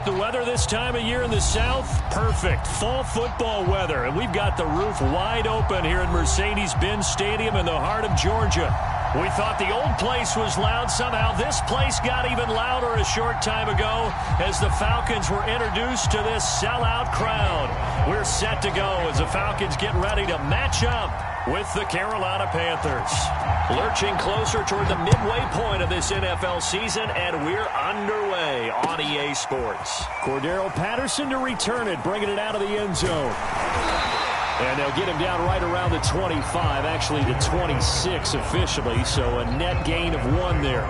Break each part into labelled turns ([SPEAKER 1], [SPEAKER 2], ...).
[SPEAKER 1] The weather this time of year in the South, perfect. Fall football weather, and we've got the roof wide open here at Mercedes-Benz Stadium in the heart of Georgia. We thought the old place was loud. Somehow this place got even louder a short time ago as the Falcons were introduced to this sellout crowd. We're set to go as the Falcons get ready to match up with the Carolina Panthers. Lurching closer toward the midway point of this NFL season, and we're underway on EA Sports. Cordero Patterson to return it, bringing it out of the end zone. And they'll get him down right around the 25, actually the 26 officially, so a net gain of 1 there.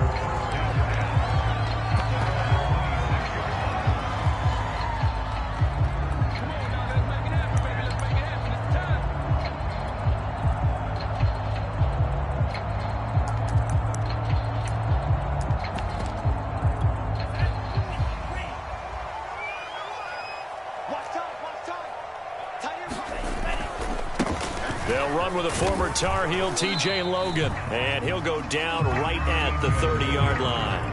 [SPEAKER 1] With a former Tar Heel, T.J. Logan, and he'll go down right at the 30-yard line.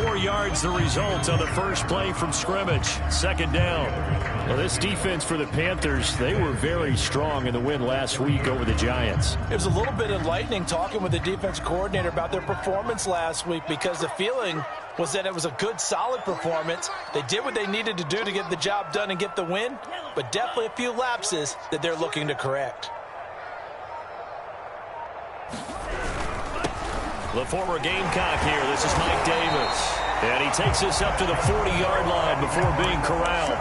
[SPEAKER 1] 4 yards the result on the first play from scrimmage. Second down. Well, this defense for the Panthers, they were very strong in the win last week over the Giants.
[SPEAKER 2] It was a little bit enlightening talking with the defense coordinator about their performance last week because the feeling was that it was a good, solid performance. They did what they needed to do to get the job done and get the win, but definitely a few lapses that they're looking to correct.
[SPEAKER 1] The former Gamecock here. This is Mike Davis. And he takes this up to the 40-yard line before being corralled.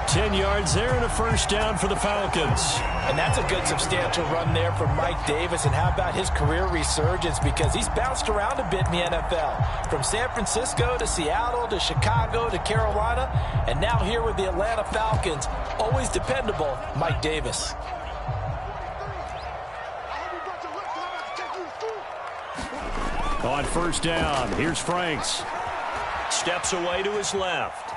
[SPEAKER 1] 10 yards there and a first down for the Falcons.
[SPEAKER 2] And that's a good substantial run there for Mike Davis. And how about his career resurgence? Because he's bounced around a bit in the NFL. From San Francisco to Seattle to Chicago to Carolina. And now here with the Atlanta Falcons. Always dependable, Mike Davis.
[SPEAKER 1] On first down, here's Franks. Steps away to his left.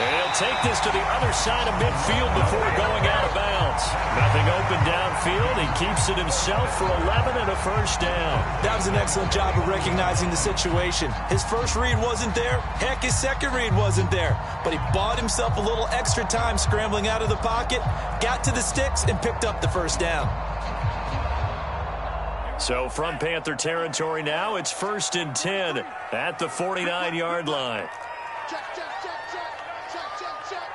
[SPEAKER 1] And he'll take this to the other side of midfield before going out of bounds. Nothing open downfield. He keeps it himself for 11 and a first down.
[SPEAKER 3] That was an excellent job of recognizing the situation. His first read wasn't there. Heck, his second read wasn't there. But he bought himself a little extra time scrambling out of the pocket, got to the sticks, and picked up the first down.
[SPEAKER 1] So from Panther territory now, it's 1st and 10 at the 49-yard line.
[SPEAKER 4] Check, check, check, check, check, check, check.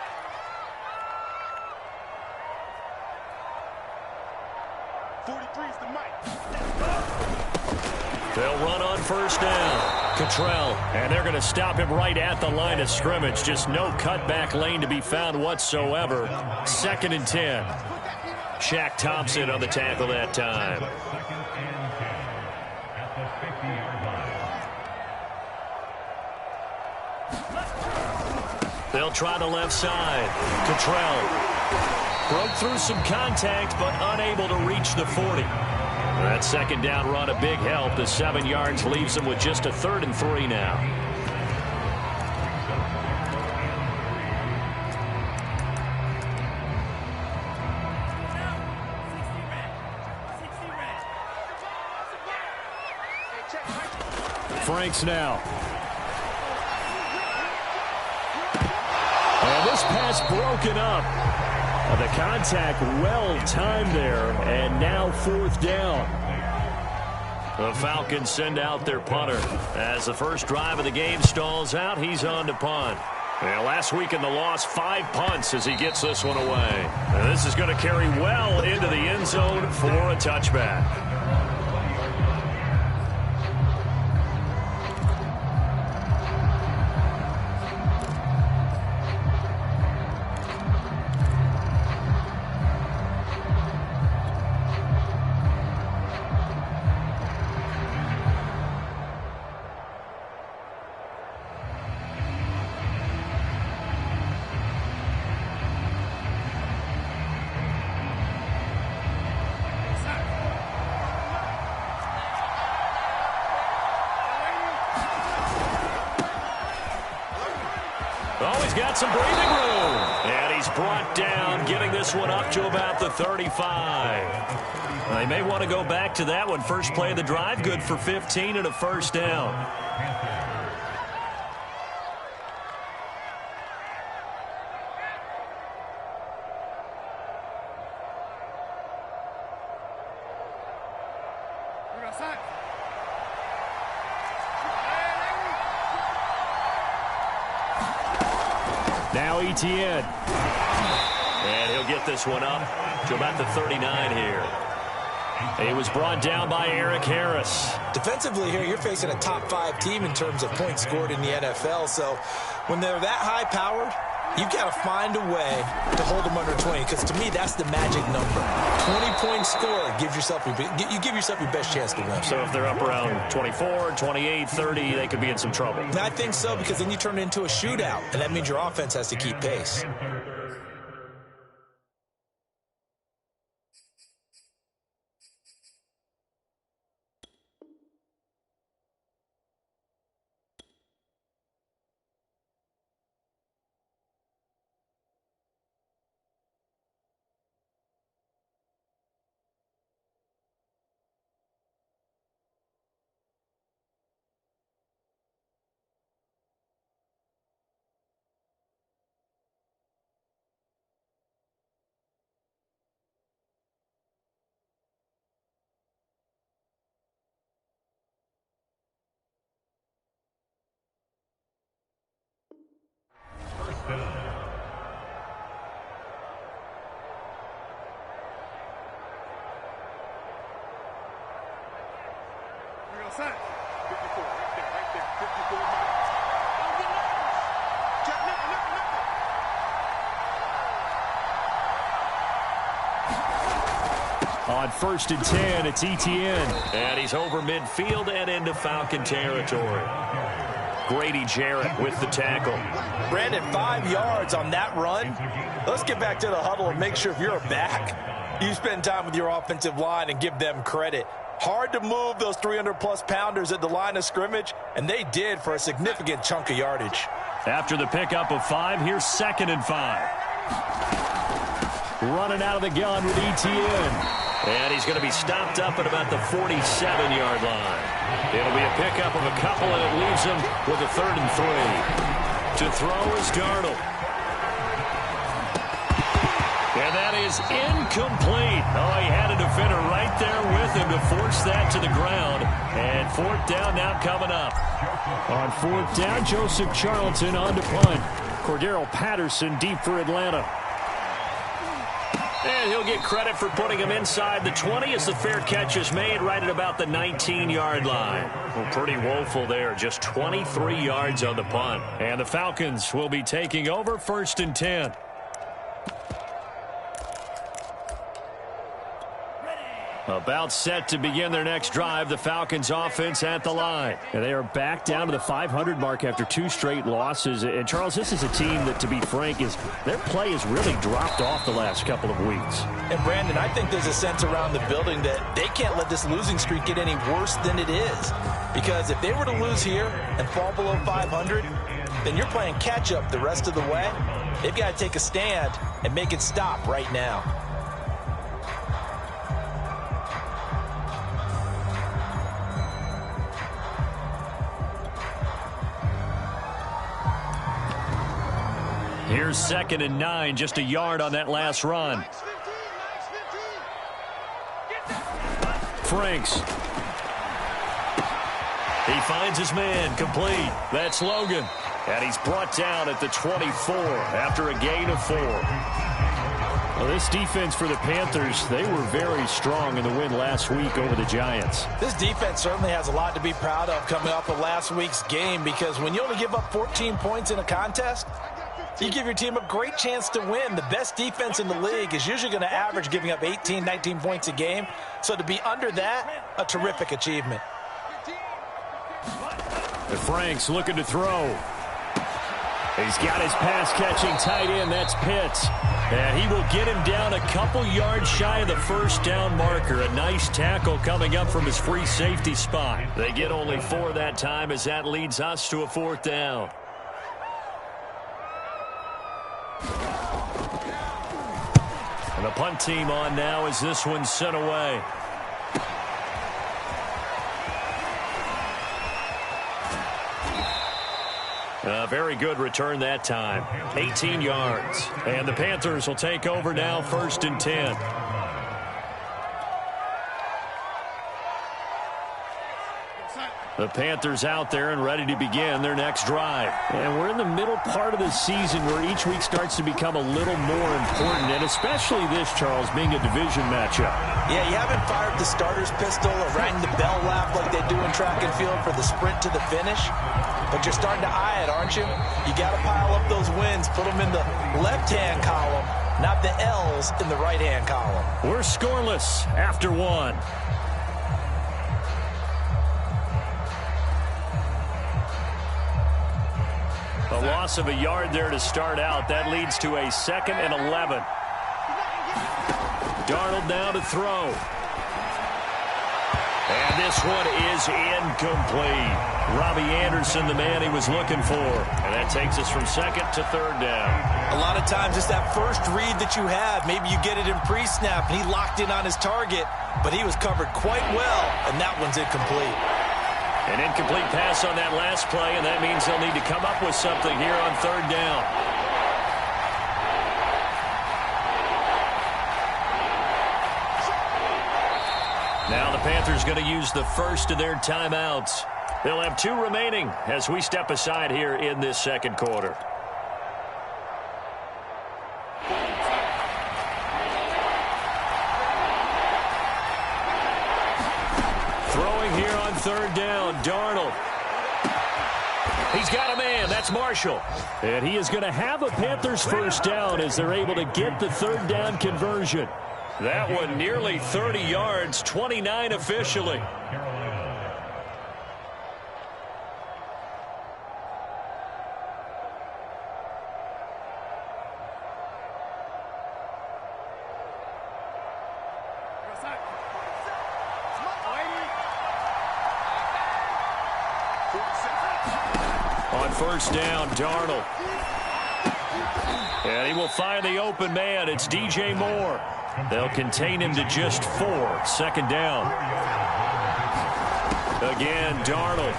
[SPEAKER 4] 43's the mic.
[SPEAKER 1] They'll run on first down. Cottrell, and they're going to stop him right at the line of scrimmage. Just no cutback lane to be found whatsoever. 2nd and 10. Shaq Thompson on the tackle that time. They'll try the left side. Cottrell broke through some contact, but unable to reach the 40. That second down run, a big help. The 7 yards leaves them with just a 3rd and 3 now. Franks now. And this pass broken up. The contact well timed there, and now 4th down. The Falcons send out their punter. As the first drive of the game stalls out, he's on to punt. Well, last week in the loss, 5 punts as he gets this one away. And this is going to carry well into the end zone for a touchback. He's got some breathing room. And he's brought down, getting this one up to about the 35. They may want to go back to that one. First play of the drive, good for 15 and a first down. Now Etienne. And he'll get this one up to about the 39 here. He was brought down by Eric Harris.
[SPEAKER 2] Defensively here, you're facing a top 5 team in terms of points scored in the NFL. So when they're that high-powered, you've got to find a way to hold them under 20, because to me, that's the magic number. 20-point score, you give yourself your best chance to win.
[SPEAKER 1] So if they're up around 24, 28, 30, they could be in some trouble.
[SPEAKER 2] And I think so, because then you turn it into a shootout, and that means your offense has to keep pace.
[SPEAKER 4] Set. 54, right there, 54 miles. Check,
[SPEAKER 1] On 1st and 10, it's Etienne. And he's over midfield and into Falcon territory. Grady Jarrett with the tackle.
[SPEAKER 2] Brandon, 5 yards on that run. Let's get back to the huddle and make sure if you're a back, you spend time with your offensive line and give them credit. Hard to move those 300-plus pounders at the line of scrimmage, and they did for a significant chunk of yardage.
[SPEAKER 1] After the pickup of 5, here's 2nd and 5. Running out of the gun with Etienne. And he's going to be stopped up at about the 47-yard line. It'll be a pickup of a couple, and it leaves him with a 3rd and 3. To throw is Darnold. And that is incomplete. Oh, he had a defender right there with him to force that to the ground. And 4th down now coming up. On 4th down, Joseph Charlton on to punt. Cordero Patterson deep for Atlanta. And he'll get credit for putting him inside the 20 as the fair catch is made right at about the 19-yard line. Well, pretty woeful there. Just 23 yards on the punt. And the Falcons will be taking over 1st and 10. About set to begin their next drive, the Falcons offense at the line. And they are back down to the 500 mark after 2 straight losses. And, Charles, this is a team that, to be frank, their play has really dropped off the last couple of weeks.
[SPEAKER 2] And, Brandon, I think there's a sense around the building that they can't let this losing streak get any worse than it is. Because if they were to lose here and fall below 500, then you're playing catch-up the rest of the way. They've got to take a stand and make it stop right now.
[SPEAKER 1] Here's 2nd and 9, just a yard on that last run. Franks. He finds his man, complete. That's Logan. And he's brought down at the 24 after a gain of 4. Well, this defense for the Panthers, they were very strong in the win last week over the Giants.
[SPEAKER 2] This defense certainly has a lot to be proud of coming off of last week's game, because when you only give up 14 points in a contest, you give your team a great chance to win. The best defense in the league is usually going to average giving up 18, 19 points a game. So to be under that, a terrific achievement.
[SPEAKER 1] The Franks looking to throw. He's got his pass-catching tight end. That's Pitts. And he will get him down a couple yards shy of the 1st down marker. A nice tackle coming up from his free safety spot. They get only 4 that time as that leads us to a 4th down. And the punt team on now as this one's sent away. A very good return that time. 18 yards. And the Panthers will take over now, 1st and 10. The Panthers out there and ready to begin their next drive. And we're in the middle part of the season where each week starts to become a little more important, and especially this, Charles, being a division matchup.
[SPEAKER 2] Yeah, you haven't fired the starter's pistol or rang the bell lap like they do in track and field for the sprint to the finish, but you're starting to eye it, aren't you? You got to pile up those wins, put them in the left-hand column, not the L's in the right-hand column.
[SPEAKER 1] We're scoreless after one. A loss of a yard there to start out. That leads to a 2nd and 11. Darnold now to throw. And this one is incomplete. Robbie Anderson, the man he was looking for. And that takes us from 2nd to 3rd down.
[SPEAKER 2] A lot of times it's that first read that you have. Maybe you get it in pre-snap and he locked in on his target, but he was covered quite well, and that one's incomplete.
[SPEAKER 1] An incomplete pass on that last play, and that means they'll need to come up with something here on 3rd down. Now the Panthers going to use the first of their timeouts. They'll have 2 remaining as we step aside here in this 2nd quarter. Throwing here on 3rd down, Darnold. He's got a man. That's Marshall. And he is going to have a Panthers first down as they're able to get the 3rd down conversion. That one nearly 30 yards, 29 officially. On 1st down, Darnold. And he will find the open man. It's DJ Moore. They'll contain him to just 4. 2nd down. Again, Darnold.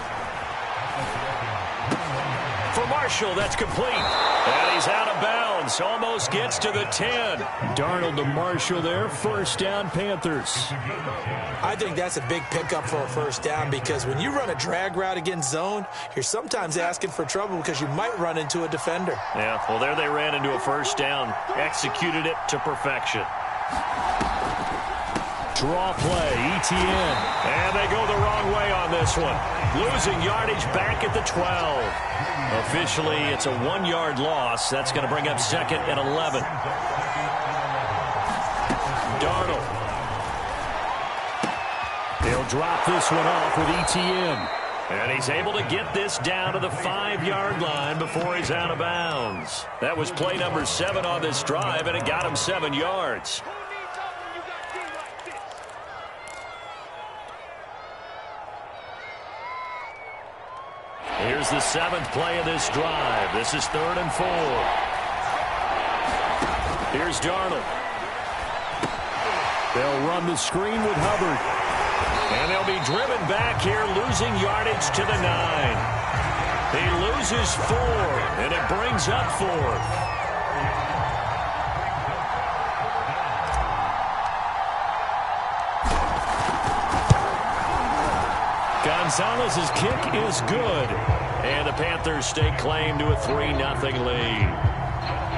[SPEAKER 1] For Marshall, that's complete. And he's out of bounds. Almost gets to the 10. Darnold to Marshall there. 1st down, Panthers.
[SPEAKER 2] I think that's a big pickup for a 1st down, because when you run a drag route against zone, you're sometimes asking for trouble because you might run into a defender.
[SPEAKER 1] Yeah, well, there they ran into a 1st down. Executed it to perfection. Draw play, ETN. And they go the wrong way on this one. Losing yardage back at the 12. Officially, it's a 1-yard loss. That's going to bring up 2nd and 11. Darnold. He'll drop this one off with ETN. And he's able to get this down to the 5-yard line before he's out of bounds. That was play number 7 on this drive, and it got him 7 yards. Here's the 7th play of this drive. This is 3rd and 4. Here's Darnold. They'll run the screen with Hubbard. And they'll be driven back here, losing yardage to the 9. He loses 4, and it brings up 4th. Gonzalez's kick is good. And the Panthers stake claim to a 3-0 lead.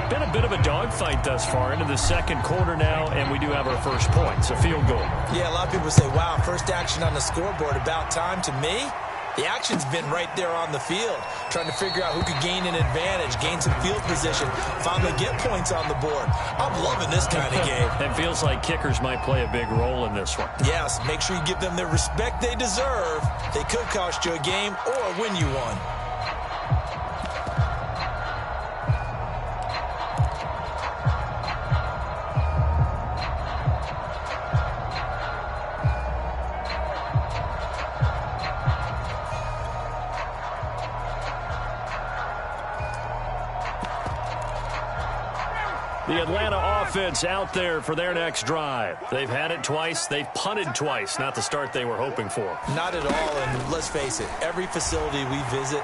[SPEAKER 1] Been a bit of a dogfight thus far into the 2nd quarter now, and we do have our first points, a field goal.
[SPEAKER 2] Yeah, a lot of people say, wow, first action on the scoreboard, about time. To me, the action's been right there on the field, trying to figure out who could gain an advantage, gain some field position, finally get points on the board. I'm loving this kind of game.
[SPEAKER 1] It feels like kickers might play a big role in this one.
[SPEAKER 2] Yes, make sure you give them the respect they deserve. They could cost you a game or win you one.
[SPEAKER 1] The Atlanta offense out there for their next drive. They've had it twice. They've punted twice. Not the start they were hoping for.
[SPEAKER 2] Not at all, and let's face it, every facility we visit,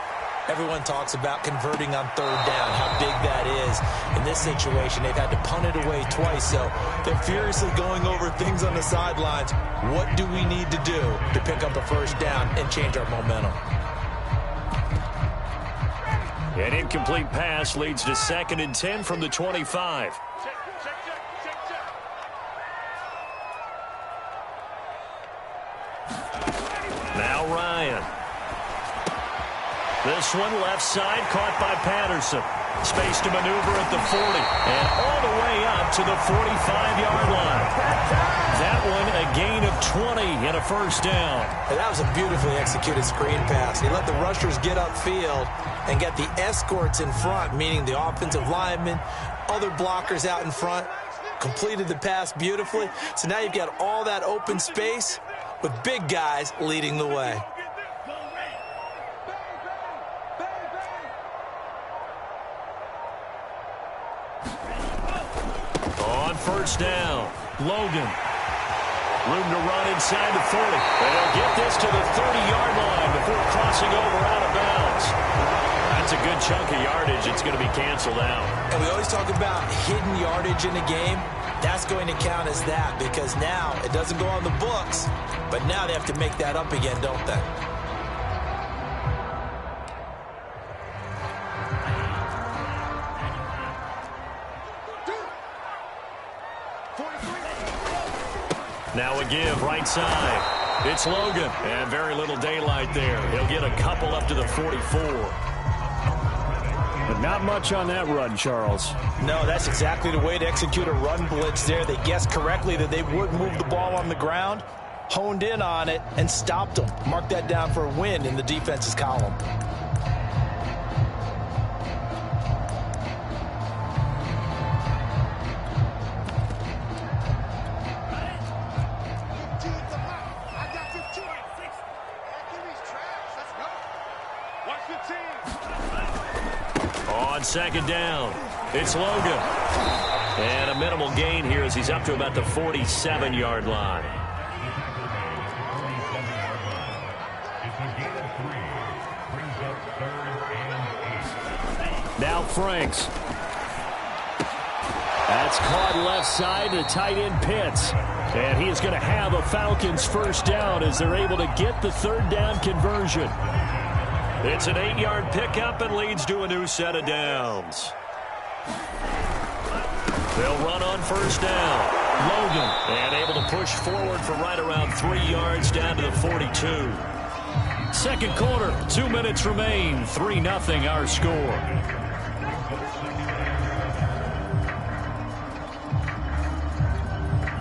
[SPEAKER 2] Everyone talks about converting on third down, how big that is. In this situation, they've had to punt it away twice, so they're furiously going over things on the sidelines. What do we need to do to pick up a first down and change our momentum?
[SPEAKER 1] An incomplete pass leads to 2nd and 10 from the 25. Now Ryan. This one left side caught by Patterson. Space to maneuver at the 40 and all the way up to the 45-yard line. That one a gain of 20 and a first down.
[SPEAKER 2] And that was a beautifully executed screen pass. He let the rushers get upfield and get the escorts in front, meaning the offensive linemen, other blockers out in front, completed the pass beautifully. So now you've got all that open space with big guys leading the way.
[SPEAKER 1] On first down, Logan. Room to run inside the 40. And they'll get this to the 30-yard line before crossing over out of bounds. That's a good chunk of yardage. It's going to be canceled out.
[SPEAKER 2] And we always talk about hidden yardage in a game. That's going to count as that because now it doesn't go on the books, but now they have to make that up again, don't they?
[SPEAKER 1] Now a give right side. It's Logan. And very little daylight there. He'll get a couple up to the 44. But not much on that run, Charles.
[SPEAKER 2] No, that's exactly the way to execute a run blitz there. They guessed correctly that they would move the ball on the ground, honed in on it, and stopped them. Mark that down for a win in the defense's column.
[SPEAKER 1] On 2nd down, it's Logan. And a minimal gain here as he's up to about the 47-yard line. Now Franks. That's caught left side to tight end Pitts. And he is going to have a Falcons first down as they're able to get the third down conversion. It's an 8-yard pickup and leads to a new set of downs. They'll run on first down. Logan, and able to push forward for right around 3 yards down to the 42. Second quarter, 2 minutes remain. 3-0 our score.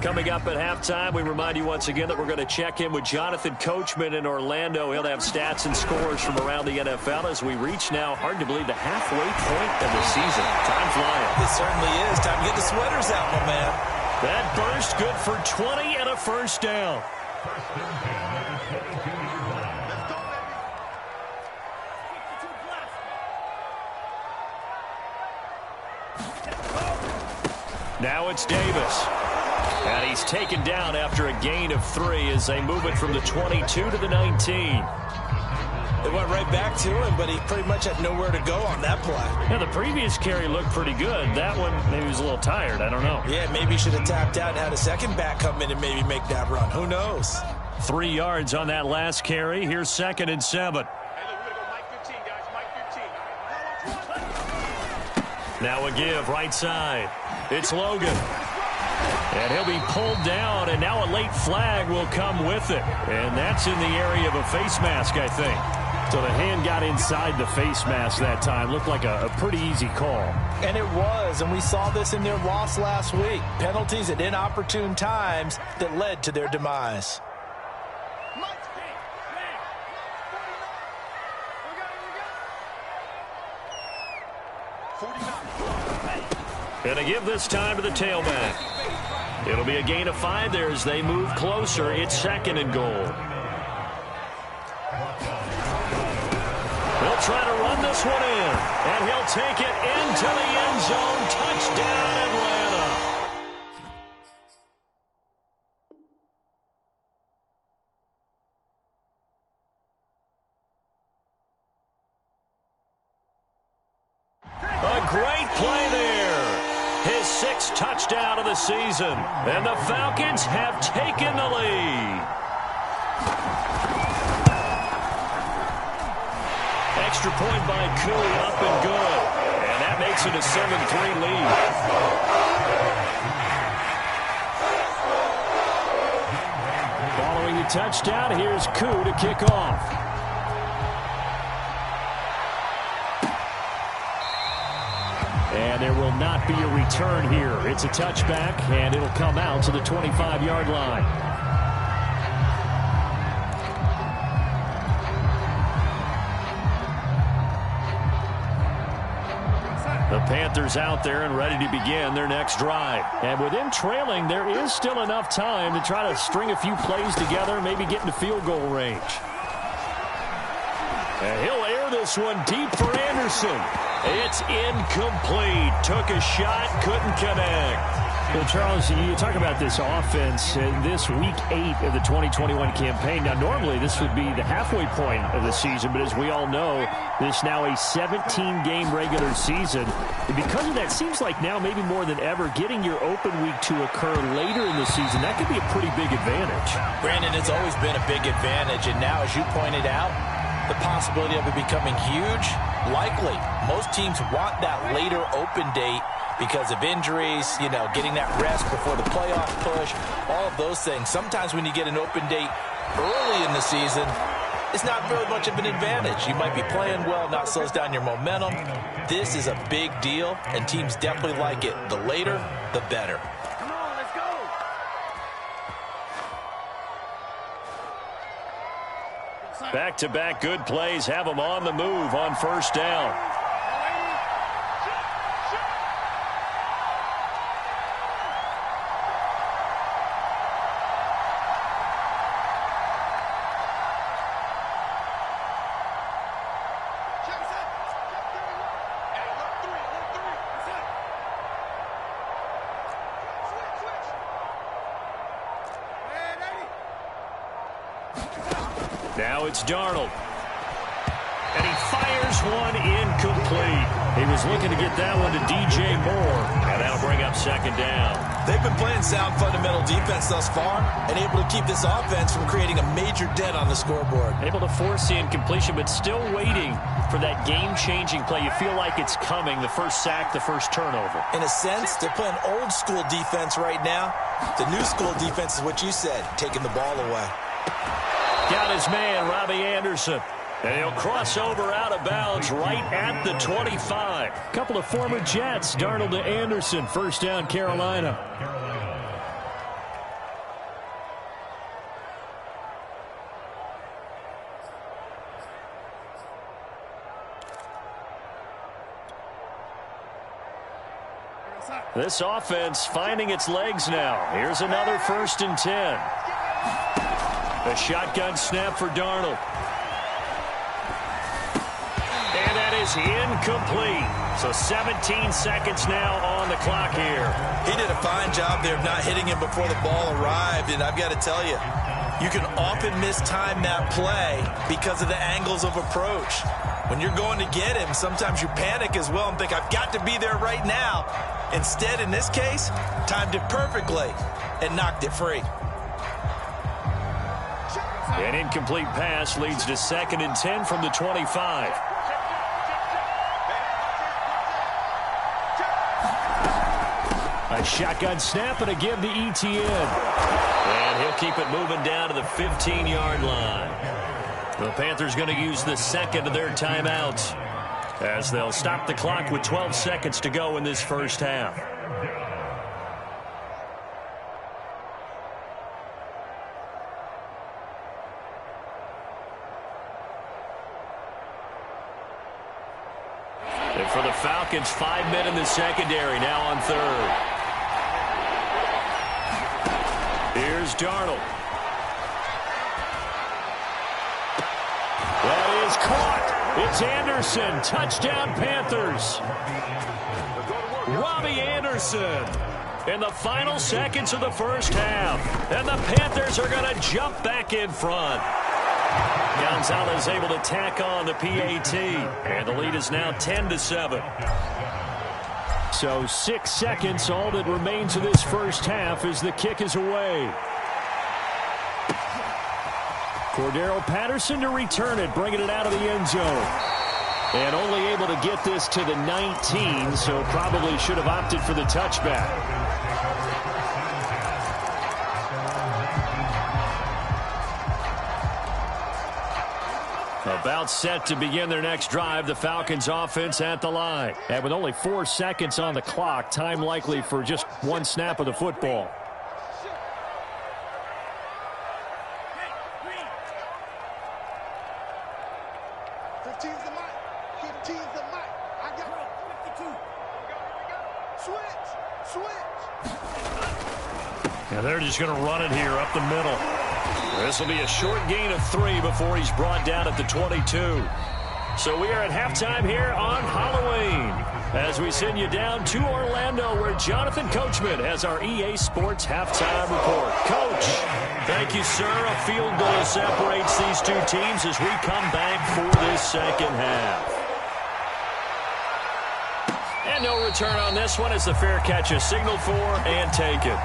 [SPEAKER 1] Coming up at halftime, we remind you once again that we're going to check in with Jonathan Coachman in Orlando. He'll have stats and scores from around the NFL as we reach now, hard to believe, the halfway point of the season. Time flying.
[SPEAKER 2] It certainly is. Time to get the sweaters out, my man.
[SPEAKER 1] That burst good for 20 and a first down. Now it's Davis. And he's taken down after a gain of 3 as they move it from the 22 to the 19.
[SPEAKER 2] They went right back to him, but he pretty much had nowhere to go on that play.
[SPEAKER 1] Yeah, the previous carry looked pretty good. That one, maybe he was a little tired. I don't know.
[SPEAKER 2] Yeah, maybe he should have tapped out and had a second back come in and maybe make that run. Who knows?
[SPEAKER 1] 3 yards on that last carry. Here's 2nd and 7. Now a give right side. It's Logan. And he'll be pulled down, and now a late flag will come with it. And that's in the area of a face mask, I think. So the hand got inside the face mask that time. Looked like a pretty easy call.
[SPEAKER 2] And it was, and we saw this in their loss last week. Penalties at inopportune times that led to their demise.
[SPEAKER 1] And a give this time to the tailback. It'll be a gain of 5 there as they move closer. It's 2nd and goal. They'll try to run this one in, and he'll take it into the end zone. Touchdown, Atlanta. 6th touchdown of the season. And the Falcons have taken the lead. Extra point by Koo, up and good. And that makes it a 7-3 lead. Following the touchdown, here's Koo to kick off. And there will not be a return here. It's a touchback, and it'll come out to the 25-yard line. The Panthers out there and ready to begin their next drive. And with them trailing, there is still enough time to try to string a few plays together, maybe get into field goal range. And he'll air this one deep for Anderson. It's incomplete. Took a shot, couldn't connect. Well, Charles, you talk about this offense, this Week 8 of the 2021 campaign. Now, normally this would be the halfway point of the season, but as we all know, this now a 17-game regular season. And because of that, seems like now maybe more than ever, getting your open week to occur later in the season, that could be a pretty big advantage.
[SPEAKER 2] Brandon, it's always been a big advantage, and now, as you pointed out, the possibility of it becoming huge, likely. Most teams want that later open date because of injuries, you know, getting that rest before the playoff push, all of those things. Sometimes when you get an open date early in the season, it's not very much of an advantage. You might be playing well, not slows down your momentum. This is a big deal, and teams definitely like it. The later, the better.
[SPEAKER 4] Come on, let's go.
[SPEAKER 1] Back-to-back good plays have them on the move on first down. Now it's Darnold. And he fires one incomplete. He was looking to get that one to DJ Moore. And that'll bring up second down.
[SPEAKER 3] They've been playing sound fundamental defense thus far and able to keep this offense from creating a major dent on the scoreboard.
[SPEAKER 1] Able to force the incompletion, but still waiting for that game-changing play. You feel like it's coming, the first sack, the first turnover.
[SPEAKER 3] In a sense, they're playing old-school defense right now. The new school defense is what you said, taking the ball away.
[SPEAKER 1] Got his man, Robbie Anderson. And he'll cross over out of bounds right at the 25. Couple of former Jets, Darnold to Anderson. First down, Carolina. This offense finding its legs now. Here's another 1st and 10. A shotgun snap for Darnold. And that is incomplete. So 17 seconds now on the clock here.
[SPEAKER 3] He did a fine job there of not hitting him before the ball arrived. And I've got to tell you, you can often mistime that play because of the angles of approach. When you're going to get him, sometimes you panic as well and think, I've got to be there right now. Instead, in this case, timed it perfectly and knocked it free.
[SPEAKER 1] An incomplete pass leads to 2nd and 10 from the 25. A shotgun snap and a give to Etienne. And he'll keep it moving down to the 15-yard line. The Panthers going to use the second of their timeouts as they'll stop the clock with 12 seconds to go in this first half. And for the Falcons, 5 men in the secondary, now on third. Here's Darnold. That is caught. It's Anderson. Touchdown, Panthers. Robbie Anderson in the final seconds of the first half. And the Panthers are going to jump back in front. Gonzalez able to tack on the PAT. And the lead is now 10-7. So 6 seconds, all that remains of this first half as the kick is away. Cordero Patterson to return it, bringing it out of the end zone. And only able to get this to the 19, so probably should have opted for the touchback. About set to begin their next drive, the Falcons offense at the line. And with only 4 seconds on the clock, time likely for just one snap of the football. And they're just going to run it here up the middle. This will be a short gain of 3 before he's brought down at the 22. So we are at halftime here on Halloween as we send you down to Orlando where Jonathan Coachman has our EA Sports halftime report. Coach, thank you, sir. A field goal separates these two teams as we come back for this second half. And no return on this one as the fair catch is signaled for and taken.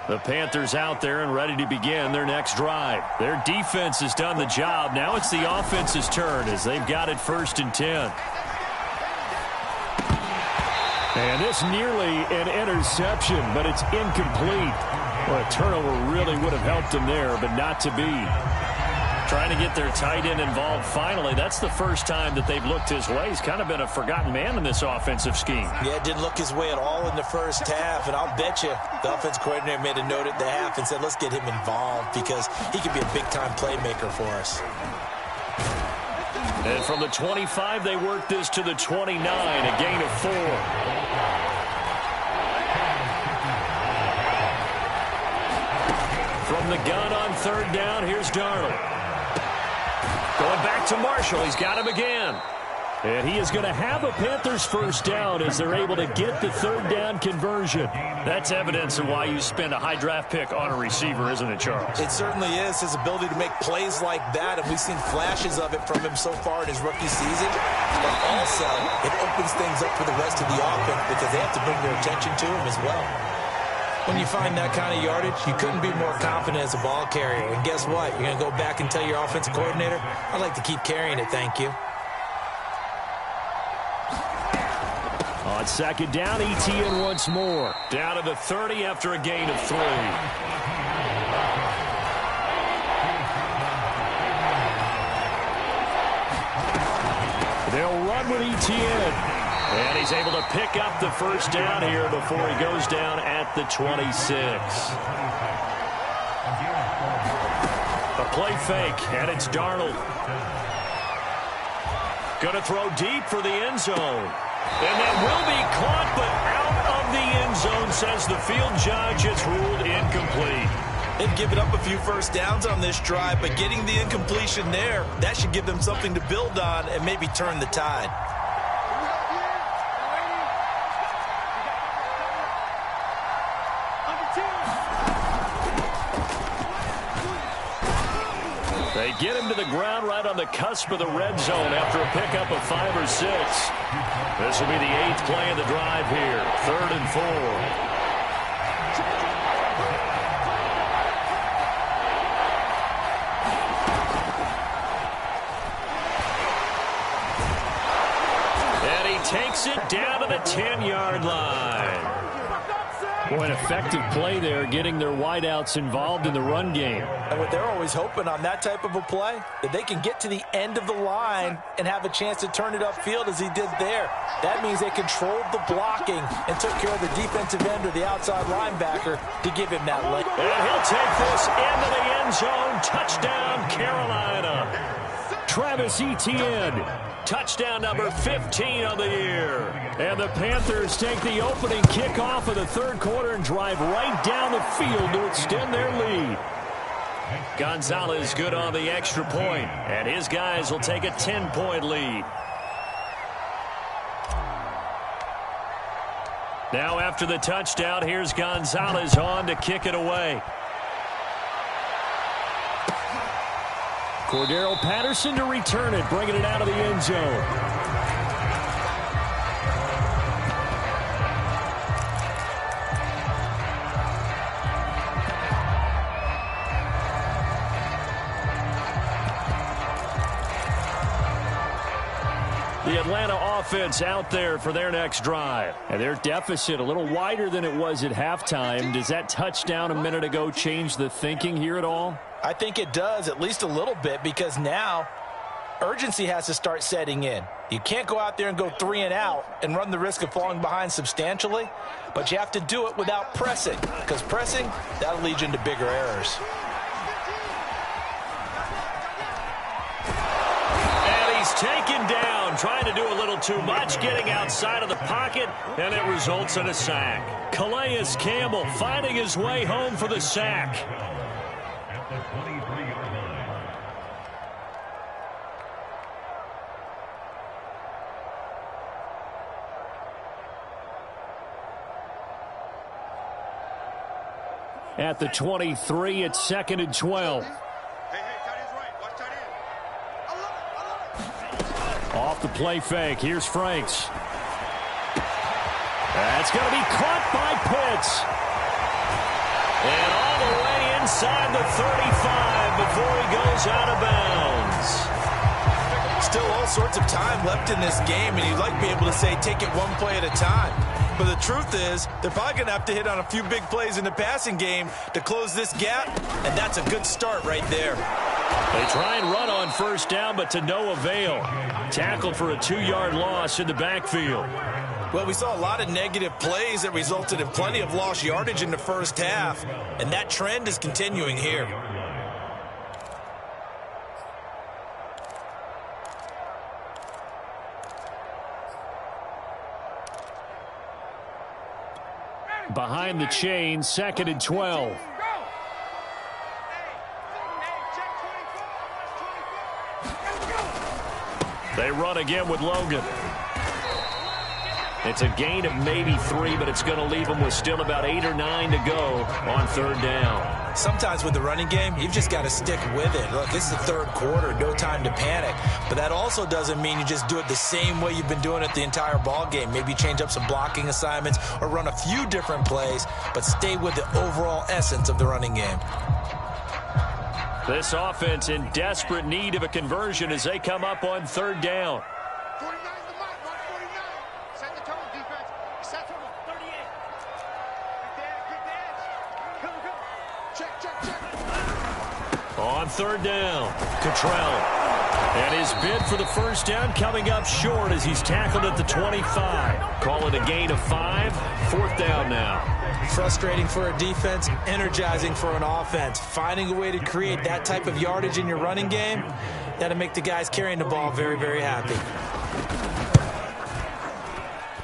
[SPEAKER 1] The Panthers out there and ready to begin their next drive. Their defense has done the job. Now it's the offense's turn as they've got it 1st and 10. And this nearly an interception, but it's incomplete. Well, a turnover really would have helped them there, but not to be. Trying to get their tight end involved finally. That's the first time that they've looked his way. He's kind of been a forgotten man in this offensive scheme.
[SPEAKER 2] Yeah, it didn't look his way at all in the first half, and I'll bet you the offense coordinator made a note at the half and said, let's get him involved because he could be a big-time playmaker for us.
[SPEAKER 1] And from the 25, they work this to the 29, a gain of 4. From the gun on 3rd down, here's Darnold. Going back to Marshall. He's got him again. And he is going to have a Panthers first down as they're able to get the 3rd down conversion. That's evidence of why you spend a high draft pick on a receiver, isn't it, Charles?
[SPEAKER 2] It certainly is. His ability to make plays like that, and we've seen flashes of it from him so far in his rookie season. But also, it opens things up for the rest of the offense because they have to bring their attention to him as well. When you find that kind of yardage, you couldn't be more confident as a ball carrier. And guess what? You're going to go back and tell your offensive coordinator, I'd like to keep carrying it, thank you.
[SPEAKER 1] On 2nd down, ETN once more. Down to the 30 after a gain of 3. They'll run with ETN. And he's able to pick up the first down here before he goes down at the 26. A play fake, and it's Darnold. Going to throw deep for the end zone. And that will be caught, but out of the end zone, says the field judge. It's ruled incomplete.
[SPEAKER 3] They've given up a few first downs on this drive, but getting the incompletion there, that should give them something to build on and maybe turn the tide.
[SPEAKER 1] They get him to the ground right on the cusp of the red zone after a pickup of 5 or 6. This will be the 8th play of the drive here. 3rd and 4. And he takes it down to the 10-yard line. Boy, an effective play there, getting their wideouts involved in the run game.
[SPEAKER 2] And what they're always hoping on that type of a play, that they can get to the end of the line and have a chance to turn it upfield as he did there. That means they controlled the blocking and took care of the defensive end or the outside linebacker to give him that lane.
[SPEAKER 1] And he'll take this into the end zone. Touchdown, Carolina. Travis Etienne. Touchdown number 15 of the year. And the Panthers take the opening kickoff of the 3rd quarter and drive right down the field to extend their lead. Gonzalez good on the extra point, and his guys will take a 10-point lead. Now after the touchdown, here's Gonzalez on to kick it away. Cordero Patterson to return it, bringing it out of the end zone. The Atlanta offense out there for their next drive. And their deficit a little wider than it was at halftime. Does that touchdown a minute ago change the thinking here at all?
[SPEAKER 2] I think it does, at least a little bit, because now urgency has to start setting in. You can't go out there and go 3 and out and run the risk of falling behind substantially, but you have to do it without pressing, because pressing, that'll lead you into bigger errors.
[SPEAKER 1] And he's taken down, trying to do a little too much, getting outside of the pocket, and it results in a sack. Calais Campbell finding his way home for the sack.
[SPEAKER 4] At the 23-yard line.
[SPEAKER 1] At the 23, it's 2nd and 12.
[SPEAKER 4] Hey, tight end's right. Watch tight end. I love it.
[SPEAKER 1] Off the play fake, here's Franks. That's going to be caught by Pitts. And all the way inside the 35 before he goes out of bounds.
[SPEAKER 2] Still all sorts of time left in this game, and you'd like to be able to say take it one play at a time. But the truth is, they're probably going to have to hit on a few big plays in the passing game to close this gap, and that's a good start right there.
[SPEAKER 1] They try and run on first down, but to no avail. Tackled for a 2-yard loss in the backfield.
[SPEAKER 2] Well, we saw a lot of negative plays that resulted in plenty of lost yardage in the first half, and that trend is continuing here.
[SPEAKER 1] Behind the chain, 2nd and 12. They run again with Logan. It's a gain of maybe 3, but it's going to leave them with still about 8 or 9 to go on 3rd down.
[SPEAKER 2] Sometimes with the running game, you've just got to stick with it. Look, this is the 3rd quarter, no time to panic. But that also doesn't mean you just do it the same way you've been doing it the entire ball game. Maybe change up some blocking assignments or run a few different plays, but stay with the overall essence of the running game.
[SPEAKER 1] This offense in desperate need of a conversion as they come up on 3rd down.
[SPEAKER 4] 49 the mark, mark 49. Set the tone, defense. Set the 38. Kick the edge. Come. Check.
[SPEAKER 1] On 3rd down, Cottrell. And his bid for the first down coming up short as he's tackled at the 25. Call it a gain of 5. 4th down now.
[SPEAKER 2] Frustrating for a defense, energizing for an offense. Finding a way to create that type of yardage in your running game, that'll make the guys carrying the ball very, very happy.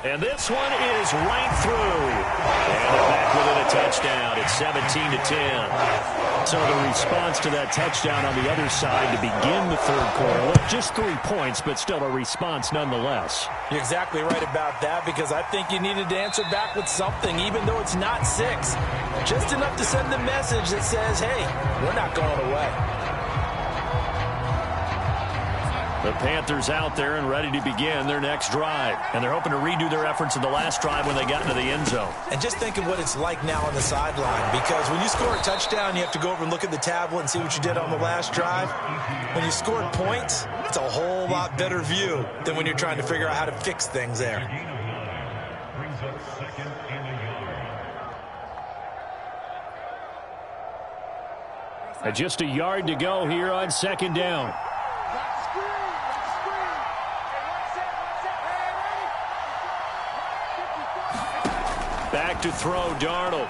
[SPEAKER 1] And this one is right through. And back within a touchdown. It's 17-10. So the response to that touchdown on the other side to begin the 3rd quarter. Look, just 3 points, but still a response nonetheless.
[SPEAKER 2] You're exactly right about that, because I think you needed to answer back with something, even though it's not 6. Just enough to send the message that says, hey, we're not going away.
[SPEAKER 1] The Panthers out there and ready to begin their next drive. And they're hoping to redo their efforts in the last drive when they got into the end zone.
[SPEAKER 2] And just think of what it's like now on the sideline, because when you score a touchdown, you have to go over and look at the tablet and see what you did on the last drive. When you scored points, it's a whole lot better view than when you're trying to figure out how to fix things there.
[SPEAKER 4] Brings up 2nd and a yard.
[SPEAKER 1] Just a yard to go here on 2nd down. Back to throw, Darnold.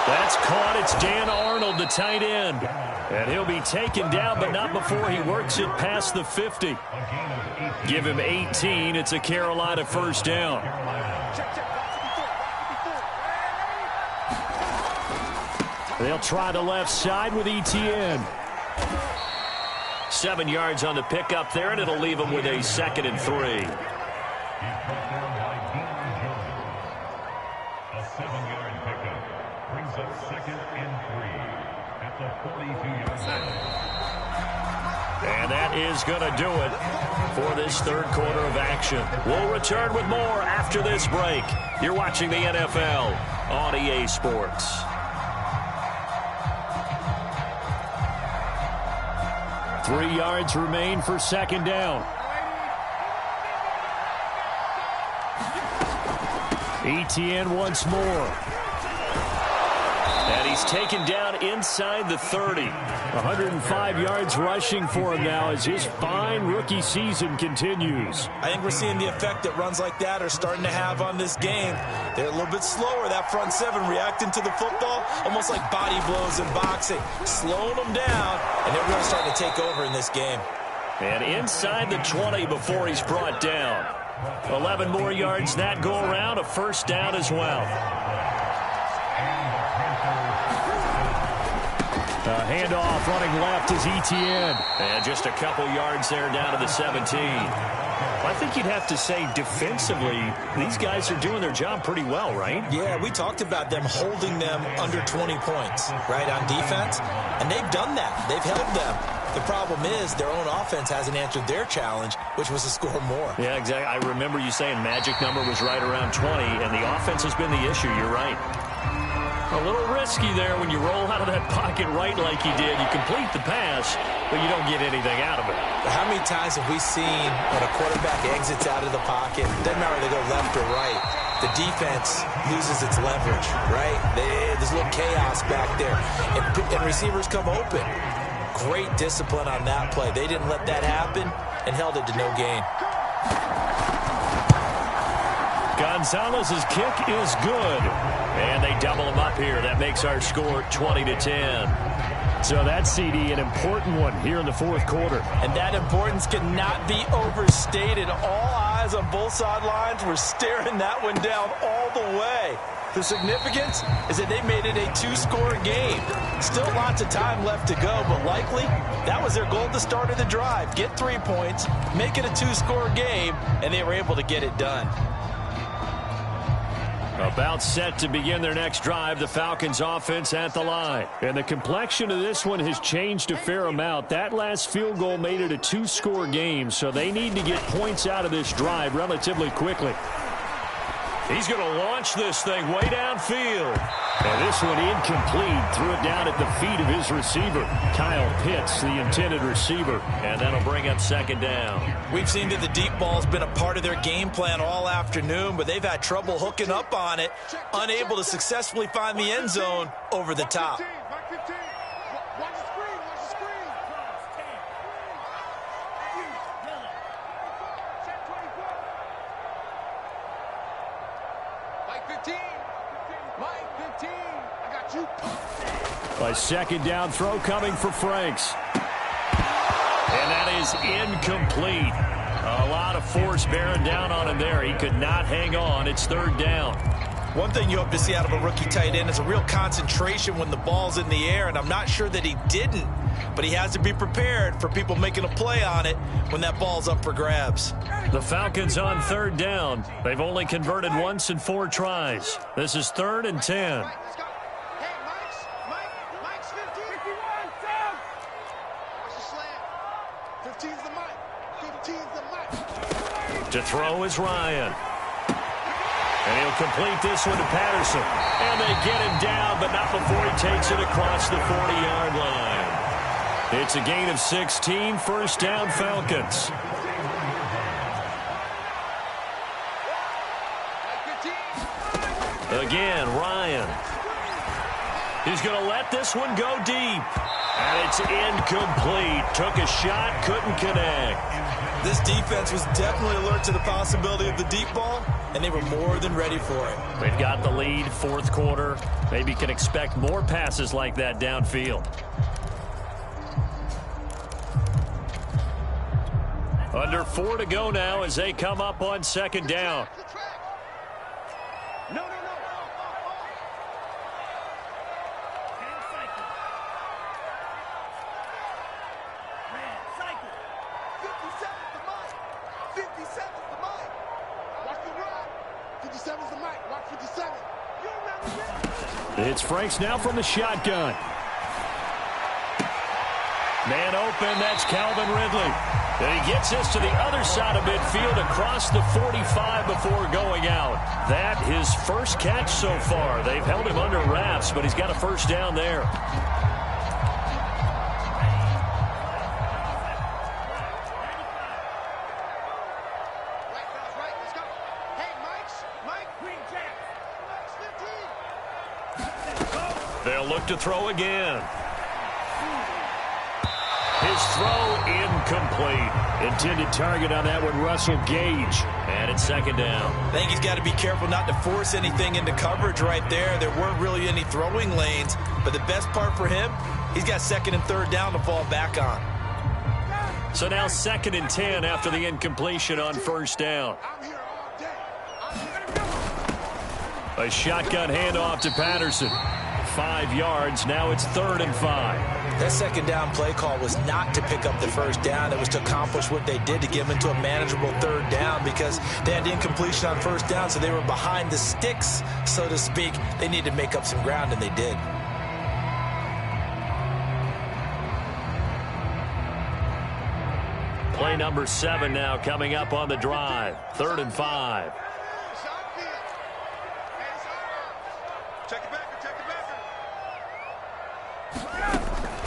[SPEAKER 1] That's caught. It's Dan Arnold, the tight end. And he'll be taken down, but not before he works it past the 50. Give him 18. It's a Carolina first down. They'll try the left side with Etienne. 7 yards on the pickup there, and it'll leave them with a 2nd and 3.
[SPEAKER 5] A 7-yard pickup brings up 2nd and 3 at the 42-yard line.
[SPEAKER 1] And that is going to do it for this third quarter of action. We'll return with more after this break. You're watching the NFL on EA Sports. 3 yards remain for 2nd down. Etienne once more. And he's taken down inside the 30. 105 yards rushing for him now as his fine rookie season continues.
[SPEAKER 3] I think we're seeing the effect that runs like that are starting to have on this game. They're a little bit slower, that front seven, reacting to the football, almost like body blows in boxing, slowing them down, and they're really starting to take over in this game.
[SPEAKER 1] And inside the 20 before he's brought down. 11 more yards that go around, a 1st down as well. Handoff running left is Etienne. And just a couple yards there down to the 17. I think you'd have to say defensively, these guys are doing their job pretty well, right?
[SPEAKER 3] Yeah, we talked about them holding them under 20 points, right, on defense. And they've done that. They've held them. The problem is their own offense hasn't answered their challenge, which was to score more.
[SPEAKER 1] Yeah, exactly. I remember you saying magic number was right around 20, and the offense has been the issue. You're right. A little risky there when you roll out of that pocket right like you did. You complete the pass, but you don't get anything out of it.
[SPEAKER 3] How many times have we seen when a quarterback exits out of the pocket, doesn't matter whether they go left or right, the defense loses its leverage, right? There's a little chaos back there, and receivers come open. Great discipline on that play. They didn't let that happen and held it to no gain.
[SPEAKER 1] Gonzalez's kick is good. And they double him up here. That makes our score 20-10. So that, CD, an important one here in the 4th quarter.
[SPEAKER 3] And that importance cannot be overstated. All eyes on both sidelines were staring that one down all the way. The significance is that they made it a 2-score game. Still lots of time left to go, but likely that was their goal at the start of the drive. Get 3 points, make it a 2-score game, and they were able to get it done.
[SPEAKER 1] About set to begin their next drive, the Falcons offense at the line. And the complexion of this one has changed a fair amount. That last field goal made it a 2-score game, so they need to get points out of this drive relatively quickly. He's going to launch this thing way downfield. And this one incomplete. Threw it down at the feet of his receiver. Kyle Pitts, the intended receiver. And that'll bring up 2nd down.
[SPEAKER 3] We've seen that the deep ball's been a part of their game plan all afternoon, but they've had trouble hooking up on it, unable to successfully find the end zone over the top.
[SPEAKER 1] A 2nd down throw coming for Franks. And that is incomplete. A lot of force bearing down on him there. He could not hang on. It's 3rd down.
[SPEAKER 3] One thing you hope to see out of a rookie tight end is a real concentration when the ball's in the air, and I'm not sure that he didn't, but he has to be prepared for people making a play on it when that ball's up for grabs.
[SPEAKER 1] The Falcons on 3rd down. They've only converted once in 4 tries. This is 3rd and 10. To throw is Ryan. And he'll complete this one to Patterson. And they get him down, but not before he takes it across the 40-yard line. It's a gain of 16, 1st down Falcons. Again, Ryan. He's going to let this one go deep. And it's incomplete. Took a shot, couldn't connect.
[SPEAKER 3] This defense was definitely alert to the possibility of the deep ball, and they were more than ready for it.
[SPEAKER 1] They've got the lead, 4th quarter. Maybe can expect more passes like that downfield. Under 4 to go now as they come up on 2nd down.
[SPEAKER 4] 57's the mic. Watch the run. 57's the mic. Watch 57. You remember this?
[SPEAKER 1] It's Franks now from the shotgun. Man open, that's Calvin Ridley. And he gets this to the other side of midfield across the 45 before going out. That his first catch so far. They've held him under wraps, but he's got a first down there. They'll look to throw again. His throw incomplete. Intended target on that one, Russell Gage. And it's second down.
[SPEAKER 2] I think he's got to be careful not to force anything into coverage right there. There weren't really any throwing lanes. But the best part for him, he's got second and third down to fall back on.
[SPEAKER 1] So now 2nd and 10 after the incompletion on first down. A shotgun handoff to Patterson. 5 yards. Now it's 3rd and 5.
[SPEAKER 2] That second down play call was not to pick up the first down. It was to accomplish what they did, to get them into a manageable third down, because they had incompletion on first down, so they were behind the sticks, so to speak. They needed to make up some ground, and they did.
[SPEAKER 1] Play number 7 now coming up on the drive. 3rd and 5.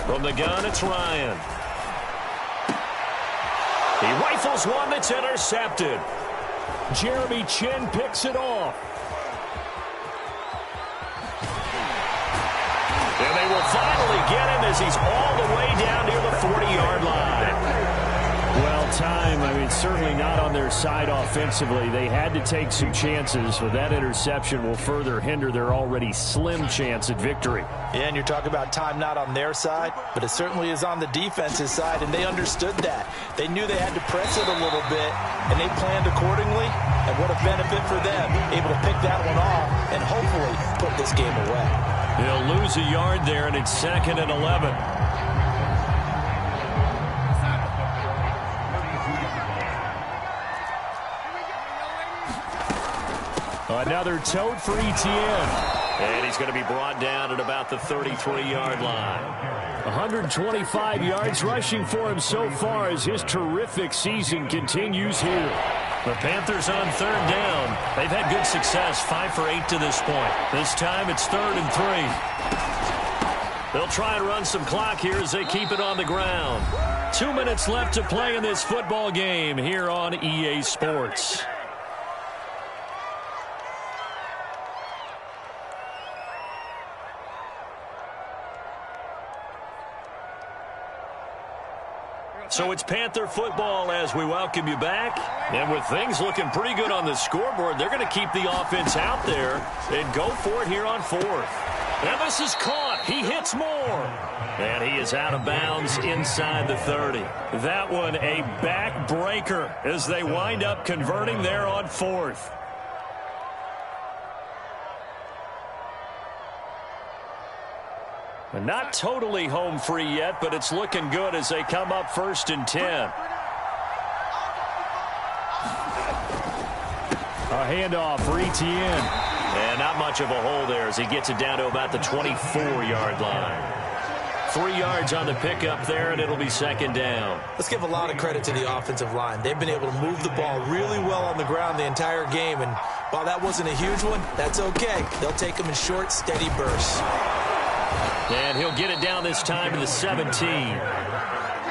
[SPEAKER 1] From the gun, it's Ryan. He rifles one that's intercepted. Jeremy Chinn picks it off. And they will finally get him as he's all the way down near the 40-yard line. Well, time, certainly not on their side offensively. They had to take some chances, but that interception will further hinder their already slim chance at victory.
[SPEAKER 2] Yeah, and you're talking about time not on their side, but it certainly is on the defense's side, and they understood that. They knew they had to press it a little bit, and they planned accordingly, and what a benefit for them, able to pick that one off and hopefully put this game away.
[SPEAKER 1] They'll lose a yard there, and it's 2nd and 11. Another tote for Etienne. And he's going to be brought down at about the 33-yard line. 125 yards rushing for him so far as his terrific season continues here. The Panthers on 3rd down. They've had good success, 5 for 8 to this point. This time it's 3rd and 3. They'll try and run some clock here as they keep it on the ground. 2 minutes left to play in this football game here on EA Sports. So it's Panther football as we welcome you back. And with things looking pretty good on the scoreboard, they're going to keep the offense out there and go for it here on 4th. And this is caught. He hits more. And he is out of bounds inside the 30. That one a backbreaker as they wind up converting there on 4th. Not totally home free yet, but it's looking good as they come up 1st and 10. A handoff for Etienne. And not much of a hole there as he gets it down to about the 24-yard line. 3 yards on the pickup there, and it'll be 2nd down.
[SPEAKER 2] Let's give a lot of credit to the offensive line. They've been able to move the ball really well on the ground the entire game, and while that wasn't a huge one, that's okay. They'll take them in short, steady bursts.
[SPEAKER 1] And he'll get it down this time to the 17.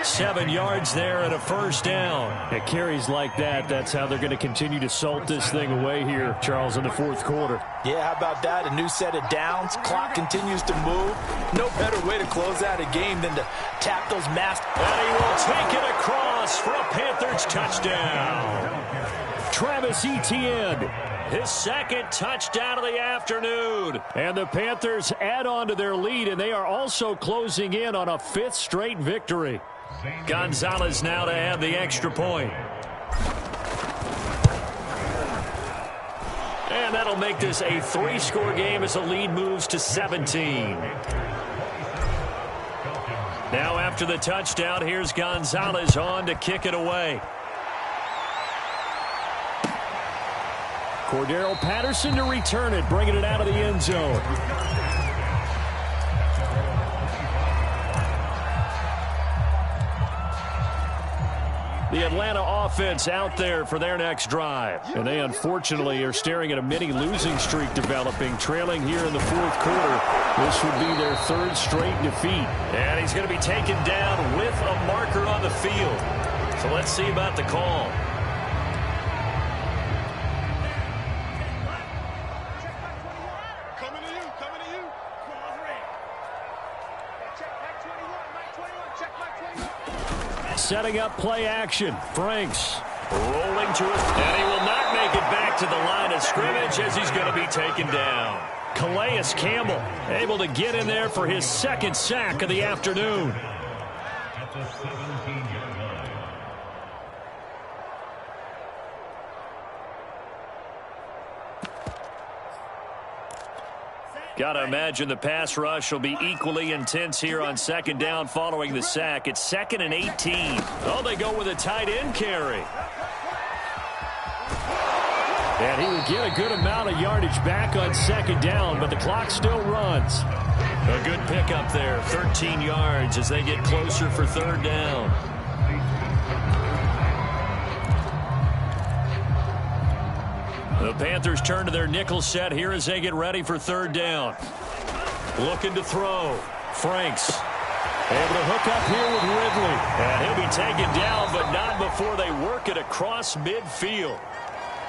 [SPEAKER 1] 7 yards there and a first down. At carries like that, that's how they're going to continue to salt this thing away here, Charles, in the 4th quarter.
[SPEAKER 2] Yeah, how about that? A new set of downs. Clock continues to move. No better way to close out a game than to tap those masks.
[SPEAKER 1] And he will take it across for a Panthers touchdown. Travis Etienne. His 2nd touchdown of the afternoon. And the Panthers add on to their lead, and they are also closing in on a 5th straight victory. Gonzalez now to add the extra point. And that'll make this a 3-score game as the lead moves to 17. Now after the touchdown, here's Gonzalez on to kick it away. Cordero Patterson to return it, bringing it out of the end zone. The Atlanta offense out there for their next drive. And they unfortunately are staring at a mini losing streak developing, trailing here in the fourth quarter. This would be their third straight defeat. And he's going to be taken down with a marker on the field. So let's see about the call.
[SPEAKER 4] Coming to you, coming to you. Check back 21, Mike 21, check back 21.
[SPEAKER 1] Setting up play action. Franks rolling to it. And he will not make it back to the line of scrimmage as he's going to be taken down. Calais Campbell able to get in there for his second sack of the afternoon.
[SPEAKER 5] At the 17-yard line.
[SPEAKER 1] Got to imagine the pass rush will be equally intense here on second down following the sack. It's 2nd and 18. Oh, they go with a tight end carry. And he would get a good amount of yardage back on second down, but the clock still runs. A good pickup there, 13 yards as they get closer for third down. The Panthers turn to their nickel set here as they get ready for third down. Looking to throw. Franks able to hook up here with Ridley. And he'll be taken down, but not before they work it across midfield.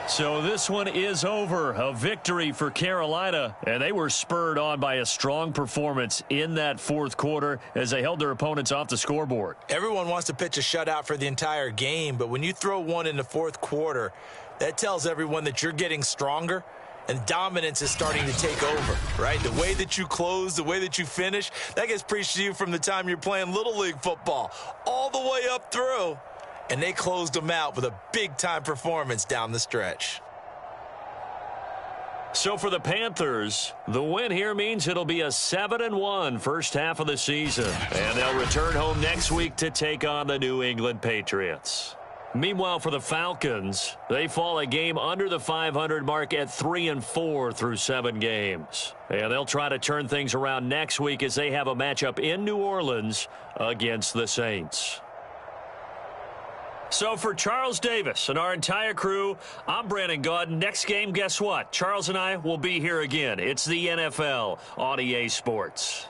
[SPEAKER 1] So this one is over. A victory for Carolina, and they were spurred on by a strong performance in that fourth quarter as they held their opponents off the scoreboard.
[SPEAKER 2] Everyone wants to pitch a shutout for the entire game, but when you throw one in the fourth quarter, that tells everyone that you're getting stronger and dominance is starting to take over, right? The way that you close, the way that you finish, that gets preached to you from the time you're playing Little League football all the way up through. And they closed them out with a big-time performance down the stretch.
[SPEAKER 1] So for the Panthers, the win here means it'll be a 7-1 first half of the season. And they'll return home next week to take on the New England Patriots. Meanwhile, for the Falcons, they fall a game under the 500 mark at 3-4 through 7 games. And they'll try to turn things around next week as they have a matchup in New Orleans against the Saints. So for Charles Davis and our entire crew, I'm Brandon Gaudin. Next game, guess what? Charles and I will be here again. It's the NFL on EA Sports.